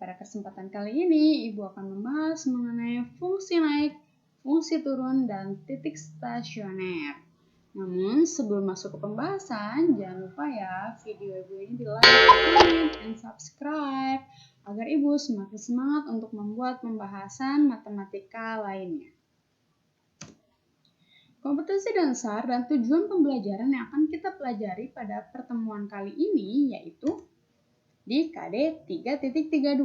Pada kesempatan kali ini, Ibu akan membahas mengenai fungsi naik, fungsi turun, dan titik stasioner. Namun, sebelum masuk ke pembahasan, jangan lupa ya, video Ibu ini di-like, comment, and subscribe, agar Ibu semakin semangat untuk membuat pembahasan matematika lainnya. Kompetensi dasar dan tujuan pembelajaran yang akan kita pelajari pada pertemuan kali ini yaitu di KD 3.32,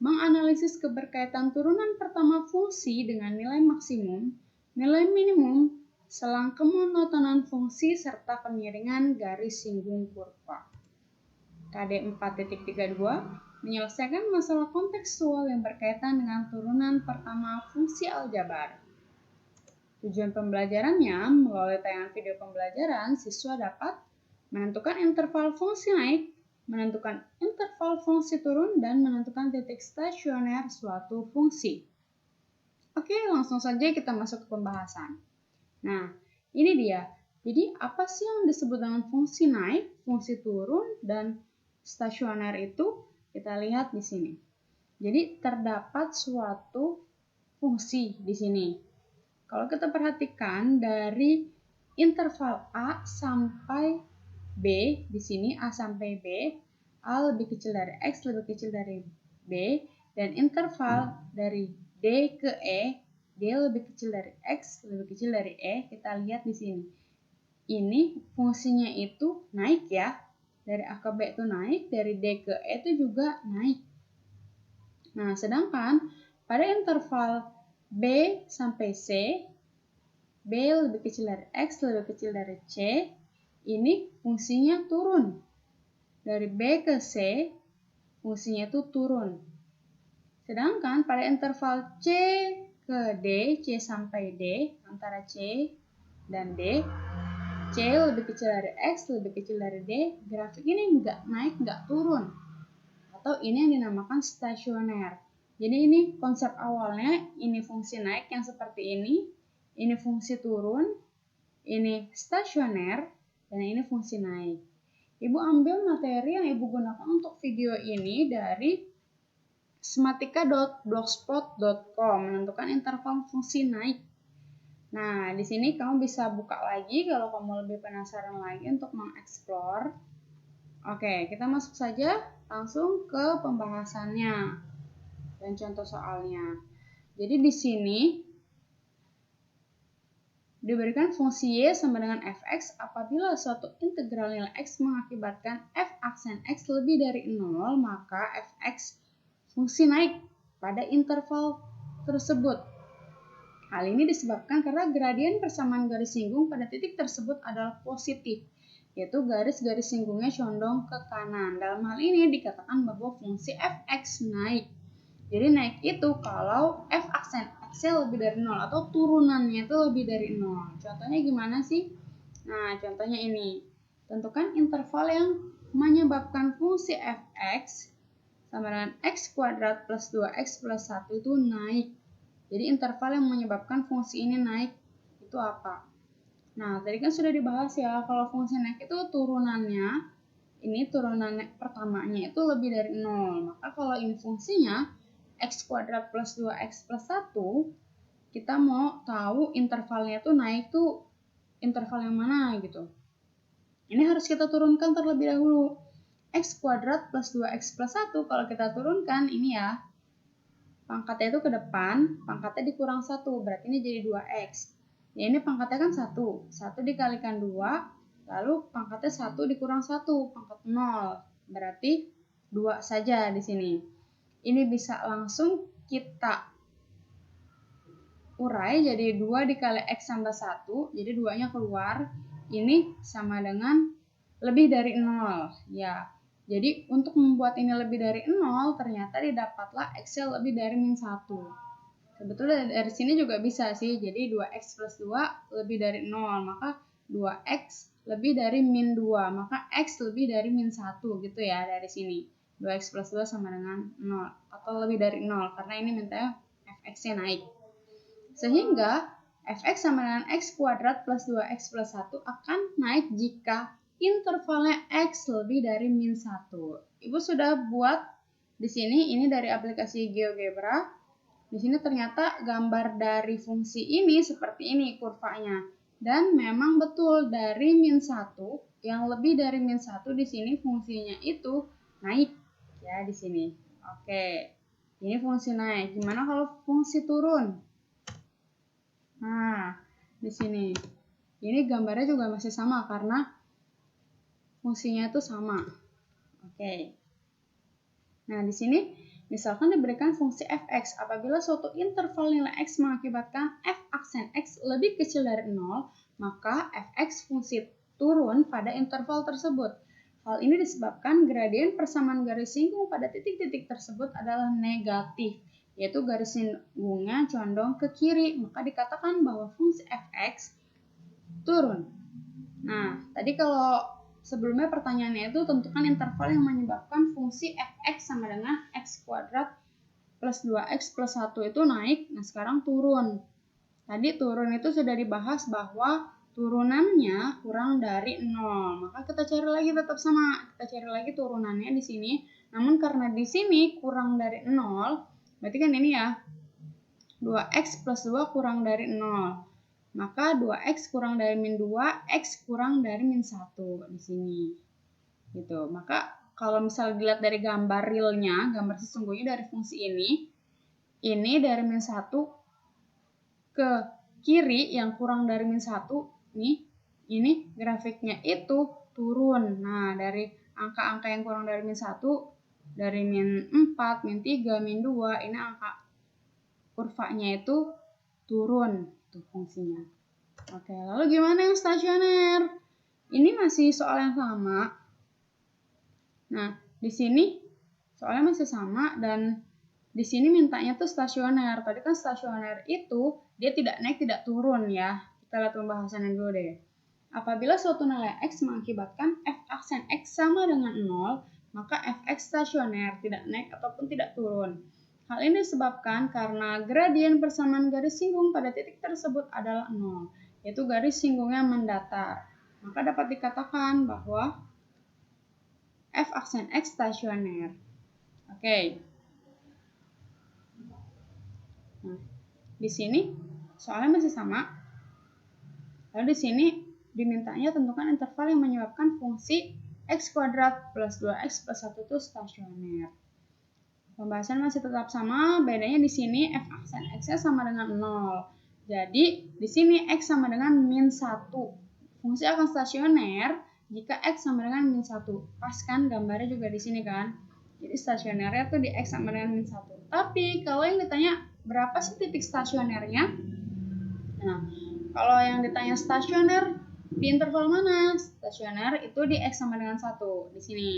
menganalisis keberkaitan turunan pertama fungsi dengan nilai maksimum, nilai minimum, selang kemonotonan fungsi, serta kemiringan garis singgung kurva. KD 4.32, menyelesaikan masalah kontekstual yang berkaitan dengan turunan pertama fungsi aljabar. Tujuan pembelajarannya, melalui tayangan video pembelajaran, siswa dapat menentukan interval fungsi naik, menentukan interval fungsi turun, dan menentukan titik stasioner suatu fungsi. Oke, langsung saja kita masuk ke pembahasan. Nah, ini dia. Jadi, apa sih yang disebut dengan fungsi naik, fungsi turun, dan stasioner itu? Kita lihat di sini. Jadi, terdapat suatu fungsi di sini. Kalau kita perhatikan dari interval A sampai B, di sini A sampai B, A lebih kecil dari X, lebih kecil dari B, dan interval dari D ke E, D lebih kecil dari X, lebih kecil dari E, kita lihat di sini. Ini fungsinya itu naik ya, dari A ke B itu naik, dari D ke E itu juga naik. Nah, sedangkan pada interval B sampai C, B lebih kecil dari X, lebih kecil dari C, ini fungsinya turun. Dari B ke C, fungsinya itu turun. Sedangkan pada interval C ke D, C sampai D, antara C dan D, C lebih kecil dari X, lebih kecil dari D, grafik ini nggak naik, nggak turun. Atau ini yang dinamakan stasioner. Jadi ini konsep awalnya, ini fungsi naik yang seperti ini fungsi turun, ini stasioner, dan ini fungsi naik. Ibu ambil materi yang Ibu gunakan untuk video ini dari sematika.blogspot.com, menentukan interval fungsi naik. Nah, di sini kamu bisa buka lagi kalau kamu lebih penasaran lagi untuk mengeksplor. Oke, kita masuk saja langsung ke pembahasannya dan contoh soalnya. Jadi di sini diberikan fungsi Y sama dengan fx apabila suatu integral nilai x mengakibatkan f aksen x lebih dari 0, maka fx fungsi naik pada interval tersebut. Hal ini disebabkan karena gradien persamaan garis singgung pada titik tersebut adalah positif, yaitu garis-garis singgungnya condong ke kanan. Dalam hal ini dikatakan bahwa fungsi fx naik. Jadi naik itu kalau f aksen x-nya lebih dari 0 atau turunannya itu lebih dari 0. Contohnya gimana sih? Nah, contohnya ini. Tentukan interval yang menyebabkan fungsi fx sama dengan x kuadrat plus 2x plus 1 itu naik. Jadi interval yang menyebabkan fungsi ini naik itu apa? Nah, tadi kan sudah dibahas ya, kalau fungsi naik itu turunannya, ini turunan pertamanya itu lebih dari 0. Maka kalau ini fungsinya x kuadrat plus 2x plus 1, kita mau tahu intervalnya tuh naik tuh interval yang mana gitu. Ini harus kita turunkan terlebih dahulu. X kuadrat plus 2x plus 1, kalau kita turunkan ini ya, pangkatnya itu ke depan, pangkatnya dikurang 1, berarti ini jadi 2x. Ya ini pangkatnya kan 1 dikalikan 2, lalu pangkatnya 1 dikurang 1, pangkat 0, berarti 2 saja di sini. Ini bisa langsung kita urai jadi 2 dikali x tambah 1, jadi 2-nya keluar. Ini sama dengan lebih dari 0. Ya, jadi untuk membuat ini lebih dari 0, ternyata didapatlah x-nya lebih dari min 1. Sebetulnya dari sini juga bisa sih, jadi 2x plus 2 lebih dari 0, maka 2x lebih dari min 2, maka x lebih dari min 1 gitu ya dari sini. 2x plus 2 sama dengan 0 atau lebih dari 0 karena ini mintanya fx-nya naik. Sehingga fx sama dengan x kuadrat plus 2x plus 1 akan naik jika intervalnya x lebih dari min 1. Ibu sudah buat di sini ini dari aplikasi GeoGebra. Di sini ternyata gambar dari fungsi ini seperti ini kurvanya. Dan memang betul dari min 1, yang lebih dari min 1 di sini fungsinya itu naik ya di sini. Oke. Ini fungsi naik. Gimana kalau fungsi turun? Nah, di sini. Ini gambarnya juga masih sama karena fungsinya itu sama. Oke. Nah, di sini misalkan diberikan fungsi fx, apabila suatu interval nilai x mengakibatkan f aksen x lebih kecil dari 0, maka fx fungsi turun pada interval tersebut. Hal ini disebabkan gradien persamaan garis singgung pada titik-titik tersebut adalah negatif, yaitu garis singgungnya condong ke kiri, maka dikatakan bahwa fungsi fx turun. Nah, tadi kalau sebelumnya pertanyaannya itu tentukan interval yang menyebabkan fungsi fx sama dengan x kuadrat plus 2x plus 1 itu naik. Nah, sekarang turun. Tadi turun itu sudah dibahas bahwa turunannya kurang dari 0. Maka kita cari lagi tetap sama. Kita cari lagi turunannya di sini. Namun karena di sini kurang dari 0, berarti kan ini ya 2x plus 2 kurang dari 0. Maka 2x kurang dari min 2, x kurang dari min 1 di sini. Gitu. Maka kalau misalnya dilihat dari gambar realnya, gambar sesungguhnya dari fungsi ini dari min 1 ke kiri yang kurang dari min 1, ini grafiknya itu turun. Nah, dari angka-angka yang kurang dari min 1, dari min 4, min 3, min 2, ini angka kurvanya itu turun. Itu fungsinya. Oke, lalu gimana yang stasioner? Ini masih soal yang sama. Nah, di sini soalnya masih sama dan di sini mintanya tuh stasioner. Tadi kan stasioner itu dia tidak naik tidak turun ya. Kita lihat pembahasannya dulu deh. Apabila suatu nilai x mengakibatkan f aksen x sama dengan 0, maka fx stasioner tidak naik ataupun tidak turun. Hal ini disebabkan karena gradien persamaan garis singgung pada titik tersebut adalah 0, yaitu garis singgungnya mendatar. Maka dapat dikatakan bahwa f aksen x stasioner. Oke. Nah, di sini soalnya masih sama. Lalu di sini dimintanya tentukan interval yang menyebabkan fungsi x kuadrat plus 2x plus 1 itu stasioner. Pembahasan masih tetap sama, bedanya di sini f aksen x-nya sama dengan 0. Jadi, di sini x sama dengan min 1. Fungsi akan stasioner jika x sama dengan min 1. Pas kan gambarnya juga di sini kan? Jadi stasionernya tuh di x sama dengan min 1. Tapi kalau yang ditanya berapa sih titik stasionernya? Nah, kalau yang ditanya stasioner di interval mana? Stasioner itu di x sama dengan 1 di sini.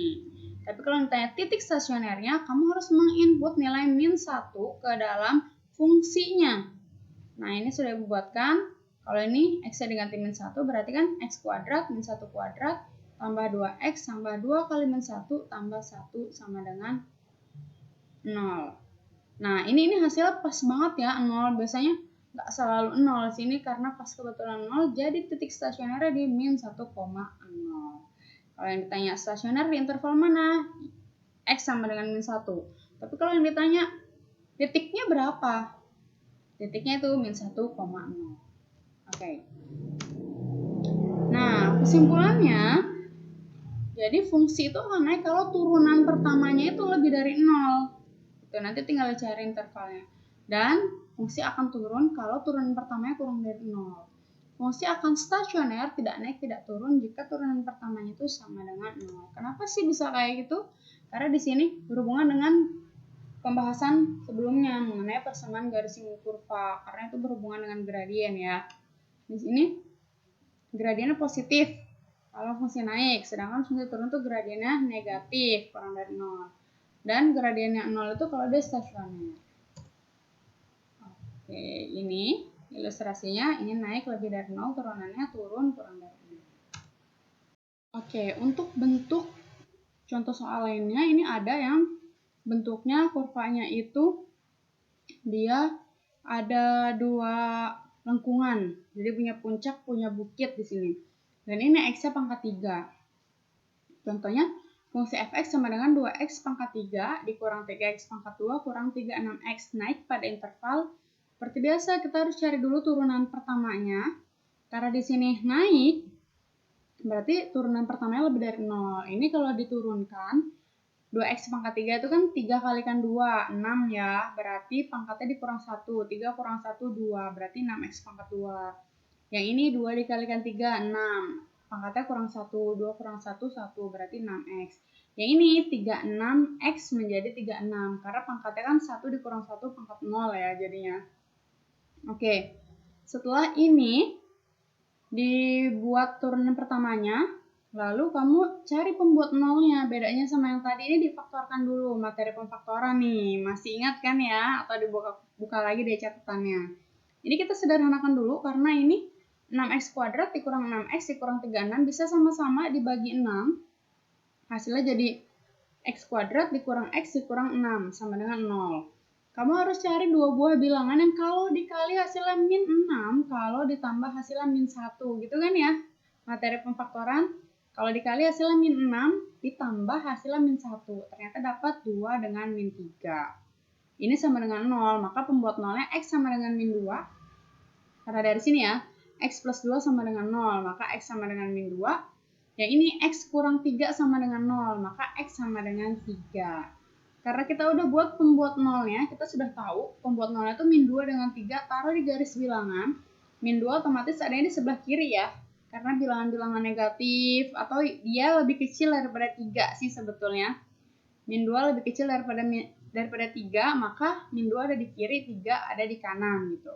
Tapi kalau ditanya titik stasionernya, kamu harus menginput nilai min 1 ke dalam fungsinya. Nah, ini sudah dibuatkan. Kalau ini x-nya diganti min 1, berarti kan x kuadrat min 1 kuadrat tambah 2x tambah 2 kali min 1 tambah 1 sama dengan 0. Nah, ini hasilnya pas banget ya, 0. Biasanya nggak selalu 0 sini karena pas kebetulan 0, jadi titik stasionernya di min 1,0. Kalau yang ditanya stasioner di interval mana? X sama dengan min 1. Tapi kalau yang ditanya titiknya berapa? Titiknya itu min 1,0. Oke. Nah, kesimpulannya, jadi fungsi itu akan naik kalau turunan pertamanya itu lebih dari 0. Itu nanti tinggal cari intervalnya. Dan fungsi akan turun kalau turunan pertamanya kurang dari 0. Fungsi akan stasioner tidak naik tidak turun jika turunan pertamanya itu sama dengan 0. Kenapa sih bisa kayak gitu? Karena di sini berhubungan dengan pembahasan sebelumnya mengenai persamaan garis singgung kurva, karena itu berhubungan dengan gradien ya. Di sini gradiennya positif kalau fungsi naik, sedangkan fungsi turun itu gradiennya negatif kurang dari 0. Dan gradiennya 0 itu kalau dia stasioner. Oke, ini ilustrasinya, ini naik lebih dari 0, turunannya turun kurang dari 0. Oke, untuk bentuk contoh soal lainnya, ini ada yang bentuknya kurvanya itu dia ada dua lengkungan. Jadi punya puncak, punya bukit di sini. Dan ini x-nya pangkat 3. Contohnya, fungsi fx sama dengan 2x pangkat 3 dikurang 3x pangkat 2 kurang 36x naik pada interval. Seperti biasa kita harus cari dulu turunan pertamanya. Karena di sini naik, berarti turunan pertamanya lebih dari 0. Ini kalau diturunkan, 2x pangkat 3 itu kan 3 kalikan 2, 6 ya. Berarti pangkatnya dikurang 1, 3 kurang 1, 2. Berarti 6x pangkat 2. Yang ini 2 dikalikan 3, 6. Pangkatnya kurang 1, 2 kurang 1, 1. Berarti 6x. Yang ini 36x menjadi 36. Karena pangkatnya kan 1 dikurang 1 pangkat 0 ya jadinya. Oke, setelah ini dibuat turunan pertamanya, lalu kamu cari pembuat nolnya. Bedanya sama yang tadi ini difaktorkan dulu, materi pemfaktoran nih. Masih ingat kan ya? Atau dibuka lagi deh catatannya. Ini kita sederhanakan dulu karena ini 6x kuadrat dikurang 6x dikurang 36 bisa sama-sama dibagi 6. Hasilnya jadi x kuadrat dikurang x dikurang 6 sama dengan 0. Kamu harus cari dua buah bilangan yang kalau dikali hasilnya min 6, kalau ditambah hasilnya min 1. Gitu kan ya? Materi pemfaktoran, kalau dikali hasilnya min 6, ditambah hasilnya min 1. Ternyata dapat 2 dengan min 3. Ini sama dengan 0, maka pembuat nolnya x sama dengan min 2. Karena dari sini ya, x plus 2 sama dengan 0, maka x sama dengan min 2. Yang ini x kurang 3 sama dengan 0, maka x sama dengan 3. Karena kita udah buat pembuat nolnya, kita sudah tahu pembuat nolnya itu min 2 dengan 3, taruh di garis bilangan. Min 2 otomatis adanya di sebelah kiri ya, karena bilangan-bilangan negatif, atau dia lebih kecil daripada 3 sih sebetulnya. Min 2 lebih kecil daripada 3, maka min 2 ada di kiri, 3 ada di kanan gitu.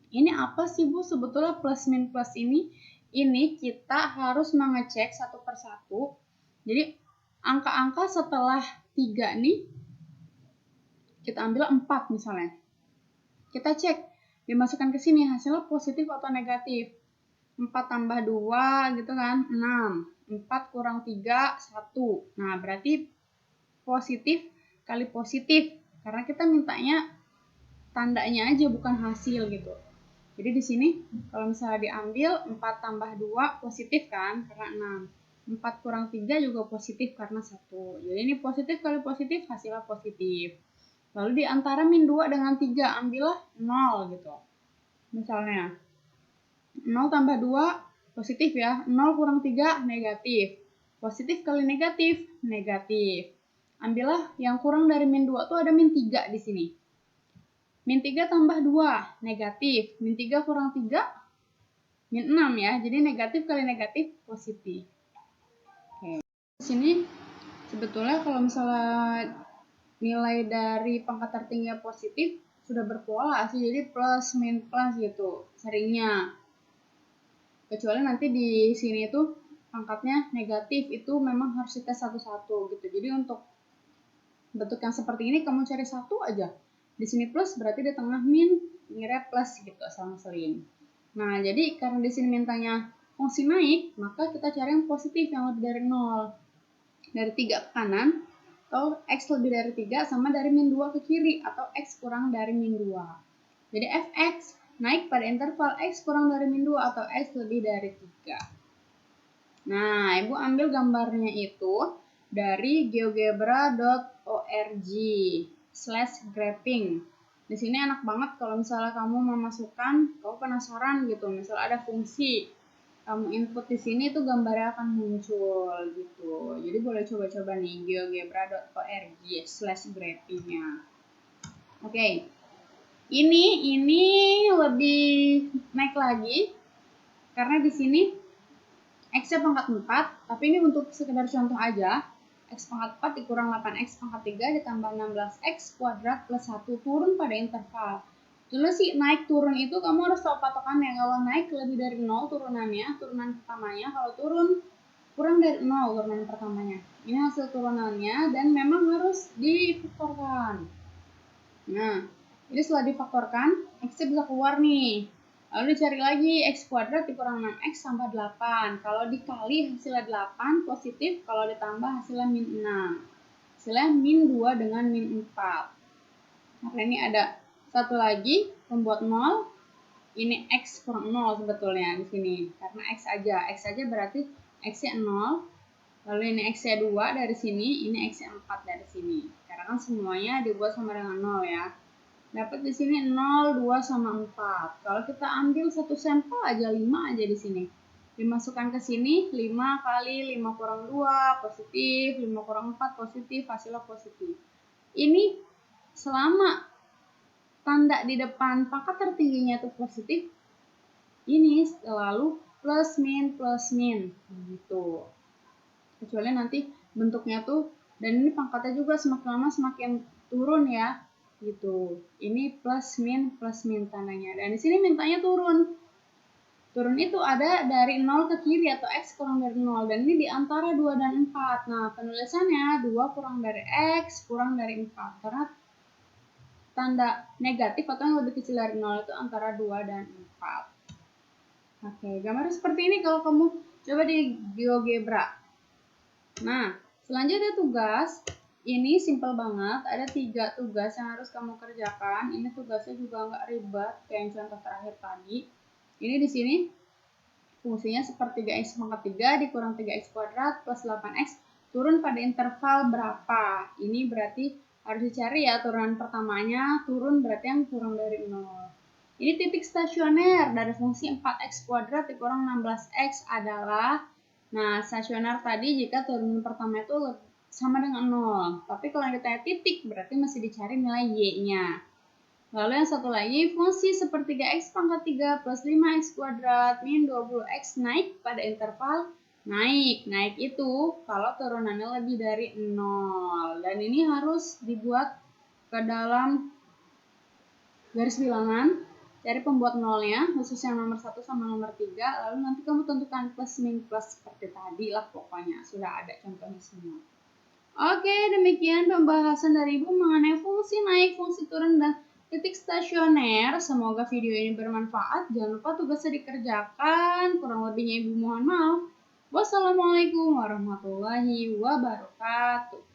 Ini apa sih Bu sebetulnya plus min plus ini? Ini kita harus mengecek satu persatu. Jadi angka-angka setelah 3 nih, kita ambil 4 misalnya. Kita cek, dimasukkan ke sini hasilnya positif atau negatif. 4 tambah 2 gitu kan, 6. 4 kurang 3, 1. Nah berarti positif kali positif. Karena kita mintanya tandanya aja bukan hasil gitu. Jadi di sini kalau misalnya diambil 4 tambah 2 positif kan karena 6. 4 kurang 3 juga positif karena 1. Jadi ini positif kali positif hasilnya positif. Lalu di antara min 2 dengan 3 ambillah 0 gitu. Misalnya 0 tambah 2 positif ya. 0 kurang 3 negatif. Positif kali negatif negatif. Ambillah yang kurang dari min 2 tuh ada min 3 di sini. Min 3 tambah 2, negatif. Min 3 kurang 3, min 6 ya. Jadi negatif kali negatif, positif. Oke. Di sini sebetulnya kalau misalnya nilai dari pangkat tertinggi positif, sudah berpola sih. Jadi plus, min, plus gitu. Seringnya. Kecuali nanti di sini itu pangkatnya negatif. Itu memang harus dites satu-satu gitu. Jadi untuk bentuk yang seperti ini, kamu cari satu aja. Di sini plus berarti di tengah min, pinggirnya plus gitu sama seling. Nah, jadi karena di sini mintanya fungsi naik, maka kita cari yang positif yang lebih dari 0. Dari 3 ke kanan, atau x lebih dari 3 sama dari min 2 ke kiri, atau x kurang dari min 2. Jadi fx naik pada interval x kurang dari min 2 atau x lebih dari 3. Nah, Ibu ambil gambarnya itu dari geogebra.org/graphing. Di sini enak banget kalau misalnya kamu memasukkan, kamu penasaran gitu, misalnya ada fungsi, kamu input di sini itu gambarnya akan muncul gitu. Jadi boleh coba-coba nih geogebra.org/graphing-nya. Oke. Ini lebih naik lagi karena di sini x-nya pangkat 4, tapi ini untuk sekedar contoh aja. X pangkat 4 dikurang 8x pangkat 3 ditambah 16x kuadrat plus 1 turun pada interval. Dulu sih naik turun itu kamu harus tahu patokannya. Kalau naik lebih dari 0 turunannya, turunan pertamanya. Kalau turun kurang dari 0 turunan pertamanya. Ini hasil turunannya dan memang harus difaktorkan. Nah, ini setelah difaktorkan, x-nya bisa keluar nih. Lalu dicari lagi x kuadrat dikurang 6x tambah 8. Kalau dikali hasilnya 8 positif, kalau ditambah hasilnya min 6. Hasilnya min 2 dengan min 4. Nah, ini ada satu lagi pembuat 0. Ini x kurang 0 sebetulnya di sini. Karena x aja berarti x-nya 0. Lalu ini X-nya 2 dari sini, ini X-nya 4 dari sini. Karena kan semuanya dibuat sama dengan 0 ya. Dapat di sini 0, 2 sama 4. Kalau kita ambil satu sampel aja 5 aja di sini. Dimasukkan ke sini 5 kali 5 kurang 2 positif, 5 kurang 4 positif, hasilnya positif. Ini selama tanda di depan pangkat tertingginya itu positif, ini selalu plus min gitu. Kecuali nanti bentuknya tuh, dan ini pangkatnya juga semakin lama semakin turun ya gitu. Ini plus min tandanya, dan di sini mintanya turun itu ada dari 0 ke kiri atau X kurang dari 0, dan ini di antara 2 dan 4. Nah penulisannya 2 kurang dari X kurang dari 4, karena tanda negatif atau yang lebih kecil dari 0 itu antara 2 dan 4. Oke, gambar seperti ini kalau kamu coba di GeoGebra. Nah, selanjutnya tugas. Ini simple banget. Ada 3 tugas yang harus kamu kerjakan. Ini tugasnya juga nggak ribet kayak yang contoh terakhir tadi. Ini di sini fungsinya seperti 3x pangkat 3 dikurang 3x kuadrat plus 8x turun pada interval berapa. Ini berarti harus dicari ya turunan pertamanya. Turun berarti yang kurang dari 0. Ini titik stasioner dari fungsi 4x kuadrat dikurang 16x adalah, nah, stasioner tadi jika turunan pertama itu sama dengan 0. Tapi kalau kita titik berarti masih dicari nilai y-nya. Lalu yang satu lagi, fungsi sepertiga x pangkat 3 plus 5x kuadrat min 20x naik pada interval naik. Naik itu kalau turunannya lebih dari 0. Dan ini harus dibuat ke dalam garis bilangan. Cari pembuat nolnya, khusus yang nomor 1 sama nomor 3, lalu nanti kamu tentukan plus min plus seperti tadi lah pokoknya, sudah ada contohnya semua. Oke, demikian pembahasan dari Ibu mengenai fungsi naik, fungsi turun, dan titik stasioner. Semoga video ini bermanfaat. Jangan lupa tugasnya dikerjakan, kurang lebihnya Ibu mohon maaf. Wassalamualaikum warahmatullahi wabarakatuh.